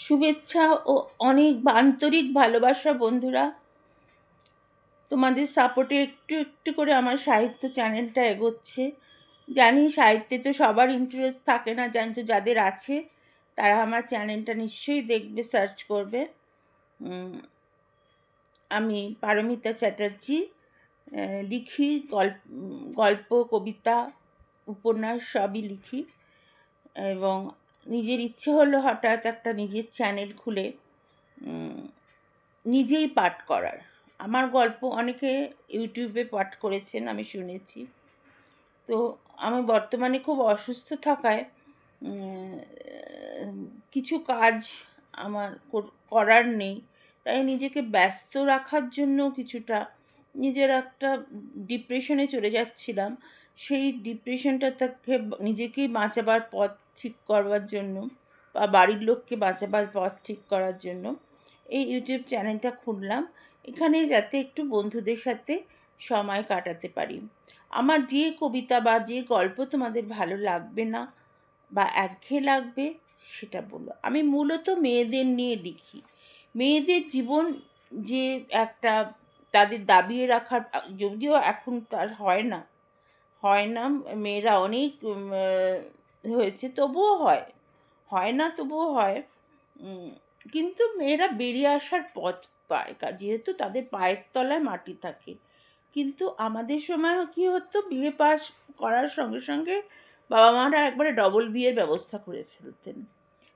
শুভেচ্ছা ও অনেক আন্তরিক ভালোবাসা বন্ধুরা। তোমাদের সাপোর্টে একটু একটু করে আমার সাহিত্য চ্যানেলটা এগোচ্ছে। জানি সাহিত্যে তো সবার ইন্টারেস্ট থাকে না, জানতো যাদের আছে তারা আমার চ্যানেলটা নিশ্চয়ই দেখবে, সার্চ করবে। আমি পারমিতা চ্যাটার্জি, লিখি গল্প, কবিতা, উপন্যাস সবই লিখি। এবং নিজের ইচ্ছে হলো হঠাৎ একটা নিজের চ্যানেল খুলে নিজেই পাঠ করার। আমার গল্প অনেকে ইউটিউবে পাঠ করেছেন, আমি শুনেছি। তো আমি বর্তমানে খুব অসুস্থ থাকায় কিছু কাজ আমার করার নেই, তাই নিজেকে ব্যস্ত রাখার জন্য কিছুটা নিজের একটা ডিপ্রেশনে চলে যাচ্ছিলাম। সেই ডিপ্রেশনটা থেকে নিজেকেই বাঁচাবার পথ ঠিক করবার জন্য বা বাড়ির লোককে বাঁচাবার পথ ঠিক করার জন্য এই ইউটিউব চ্যানেলটা খুললাম, এখানে যাতে একটু বন্ধুদের সাথে সময় কাটাতে পারি। আমার যে কবিতা বা যে গল্প তোমাদের ভালো লাগবে না বা একঘেয়ে লাগবে সেটা বলো। আমি মূলত মেয়েদের নিয়ে লিখি। মেয়েদের জীবন যে একটা তাদের দাবিয়ে রাখার, যদিও এখন তার হয় না, মেয়েরা অনেক হয়েছে, তবুও হয় না, তবুও হয়। কিন্তু মেয়েরা বেরিয়ে আসার পথ পায়, যেহেতু তাদের পায়ের তলায় মাটি থাকে। কিন্তু আমাদের সময় কী হতো, বিয়ে পাস করার সঙ্গে সঙ্গে বাবা মারা একবারে ডবল বিয়ের ব্যবস্থা করে ফেলতেন।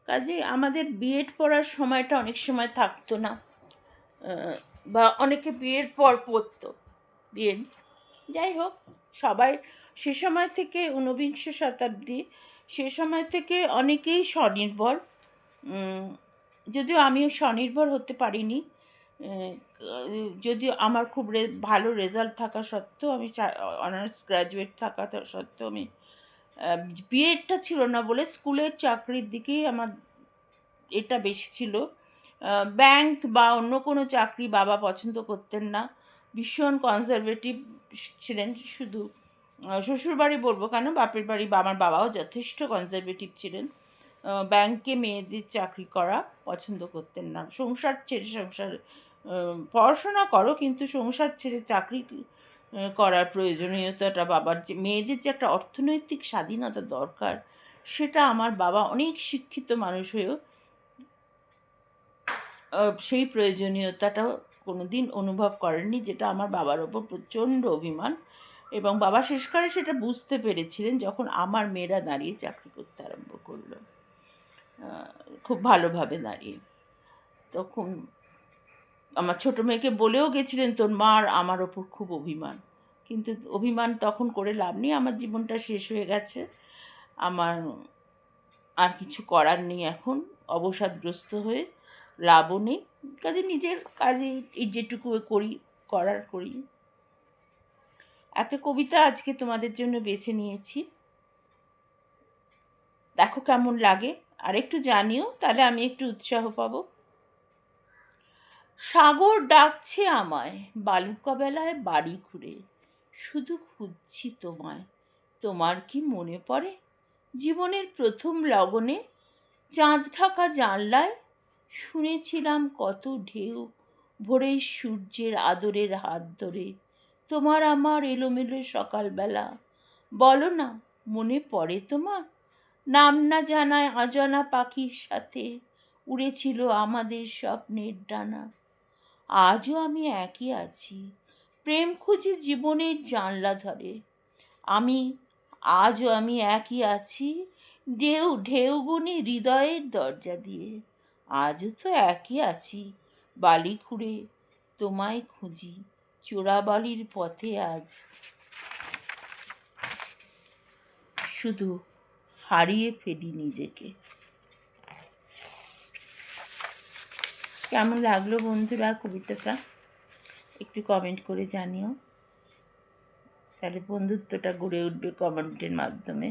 কাজে আমাদের বিএড পড়ার সময়টা অনেক সময় থাকতো না, বা অনেকে বিয়ের পর পড়তো বিএড। যাই হোক, সবাই সে সময় থেকে, ঊনবিংশ শতাব্দী, সে সময় থেকে অনেকেই স্বনির্ভর। যদিও আমিও স্বনির্ভর হতে পারিনি, যদিও আমার খুব ভালো রেজাল্ট থাকা সত্ত্বেও, আমি অনার্স গ্র্যাজুয়েট থাকা সত্ত্বেও আমি বিএডটা ছিল না বলে স্কুলের চাকরির দিকেই আমার এটা বেশি ছিল। ব্যাংক বা অন্য কোনো চাকরি বাবা পছন্দ করতেন না, ভীষণ কনজারভেটিভ ছিলেন। শুধু শ্বশুরবাড়ি বলবো কেন, বাপের বাড়ি বা আমার বাবাও যথেষ্ট কনজারভেটিভ ছিলেন। ব্যাংকে মেয়েদের চাকরি করা পছন্দ করতেন না। পড়াশোনা করো কিন্তু সংসার ছেড়ে চাকরি করার প্রয়োজনীয়তাটা বাবার, যে মেয়েদের যে একটা অর্থনৈতিক স্বাধীনতা দরকার, সেটা আমার বাবা অনেক শিক্ষিত মানুষ হয়েও সেই প্রয়োজনীয়তাটাও কোনো দিন অনুভব করেননি, যেটা আমার বাবার ওপর প্রচণ্ড অভিমান। এবং বাবা শেষকালে সেটা বুঝতে পেরেছিলেন যখন আমার মেয়েরা দাঁড়িয়ে চাকরি করতে আরম্ভ করলো, খুব ভালোভাবে দাঁড়িয়ে। তখন আমার ছোটো মেয়েকে বলেও গেছিলেন, তোর মার আমার ওপর খুব অভিমান। কিন্তু অভিমান তখন করে লাভ নেই, আমার জীবনটা শেষ হয়ে গেছে, আমার আর কিছু করার নেই এখন, অবসাদগ্রস্ত হয়ে লাভও নেই। কাজে নিজের কাজে যেটুকু করি। একটা কবিতা আজকে তোমাদের জন্য বেছে নিয়েছি, দেখো কেমন লাগে, আর একটু জানিও, তাহলে আমি একটু উৎসাহ পাবো। সাগর ডাকছে আমায় বালুকাবেলায় বাড়ি ঘুরে, শুধু খুঁজছি তোমায়, তোমার কি মনে পড়ে জীবনের প্রথম লগনে, চাঁদ ঢাকা জানলায় শুনেছিলাম কত ঢেউ, ভোরের সূর্যের আদরের হাত ধরে, তোমার আমার এলোমেলো সকালবেলা, বলো না মনে পড়ে তোমার, নাম না জানায় অজানা পাখির সাথে উড়েছিল আমাদের স্বপ্নের ডানা। আজও আমি একই আছি, প্রেম খুঁজি জীবনের জানলা ধরে, আজও আমি একই আছি, ঢেউ গুনি হৃদয়ের দরজা দিয়ে, আজও তো একই আছি, বালি খুঁড়ে তোমায় খুঁজি চোরাবালির পথে, আজ শুধু হারিয়ে ফেলি নিজেকে। কেমন লাগলো বন্ধুরা কবিতাটা, একটু কমেন্ট করে জানিও, তাহলে বন্ধুত্বটা গড়ে উঠবে কমেন্টের মাধ্যমে।